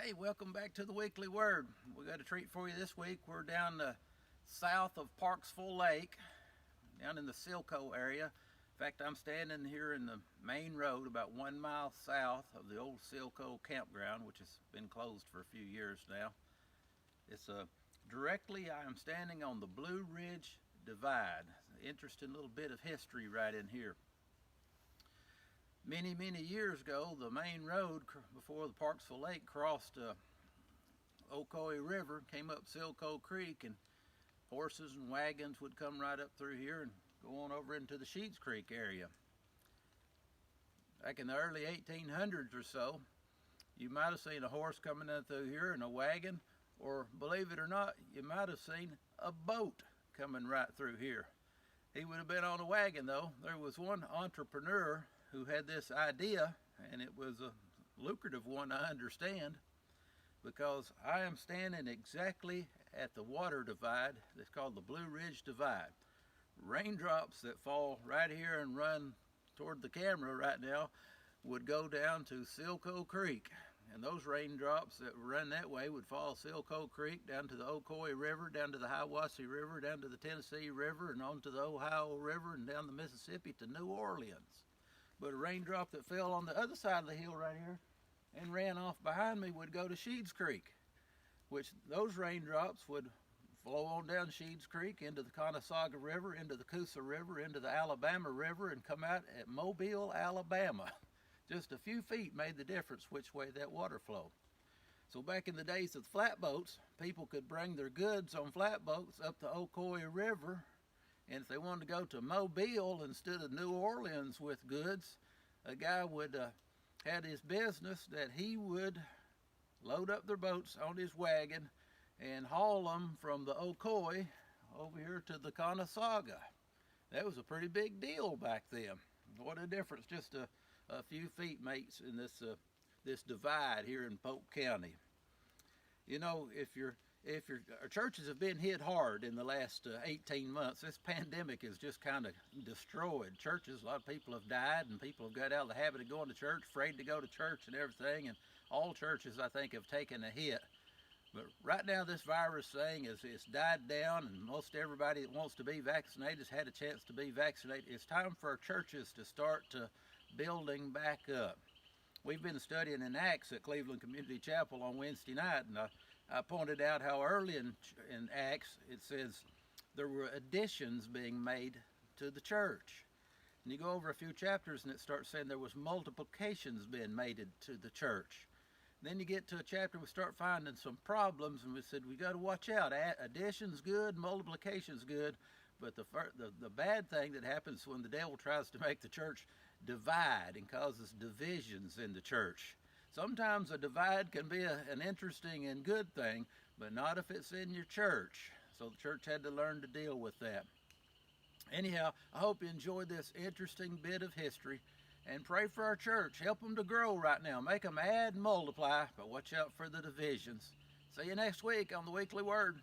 Hey, welcome back to the Weekly Word. We got a treat for you this week. We're down south of Parksville Lake, down in the Silco area. In fact, I'm standing here in the main road about 1 mile south of the old Silco campground, which has been closed for a few years now. It's directly, I am standing on the Blue Ridge Divide. Interesting little bit of history right in here. Many years ago, the main road before the Parksville Lake crossed Ocoee River, came up Silco Creek, and horses and wagons would come right up through here and go on over into the Sheets Creek area. Back in the early 1800s or so, you might have seen a horse coming in through here and a wagon, or believe it or not, you might have seen a boat coming right through here. He would have been on a wagon though. There was one entrepreneur who had this idea, and it was a lucrative one, I understand, because I am standing exactly at the water divide that's called the Blue Ridge Divide. Raindrops that fall right here and run toward the camera right now would go down to Silco Creek, and those raindrops that run that way would fall Silco Creek down to the Ocoee River, down to the Hiwassee River, down to the Tennessee River, and on to the Ohio River, and down the Mississippi to New Orleans. But a raindrop that fell on the other side of the hill right here and ran off behind me would go to Sheets Creek, which those raindrops would flow on down Sheets Creek into the Conasauga River, into the Coosa River, into the Alabama River, and come out at Mobile, Alabama. Just a few feet made the difference which way that water flowed. So back in the days of the flatboats, people could bring their goods on flatboats up the Ocoee River, and if they wanted to go to Mobile instead of New Orleans with goods, a guy would had his business that he would load up their boats on his wagon and haul them from the Ocoee over here to the Conasauga. That was a pretty big deal back then. What a difference just a few feet makes in this divide here in Polk County. You know, if our churches have been hit hard in the last 18 months. This pandemic has just kind of destroyed churches. A lot of people have died, and people have got out of the habit of going to church, afraid to go to church and everything, and all churches, I think, have taken a hit. But right now, this virus thing it's died down, and most everybody that wants to be vaccinated has had a chance to be vaccinated. It's time for our churches to start building back up. We've been studying in Acts at Cleveland Community Chapel on Wednesday night, and I pointed out how early in Acts it says there were additions being made to the church. And you go over a few chapters and it starts saying there was multiplications being made to the church. Then you get to a chapter we start finding some problems, and we said we got to watch out. Addition's good, multiplication's good, but the bad thing that happens when the devil tries to make the church divide and causes divisions in the church. Sometimes a divide can be an interesting and good thing, but not if it's in your church. So the church had to learn to deal with that. Anyhow, I hope you enjoyed this interesting bit of history, and pray for our church. Help them to grow right now. Make them add and multiply, but watch out for the divisions. See you next week on the Weekly Word.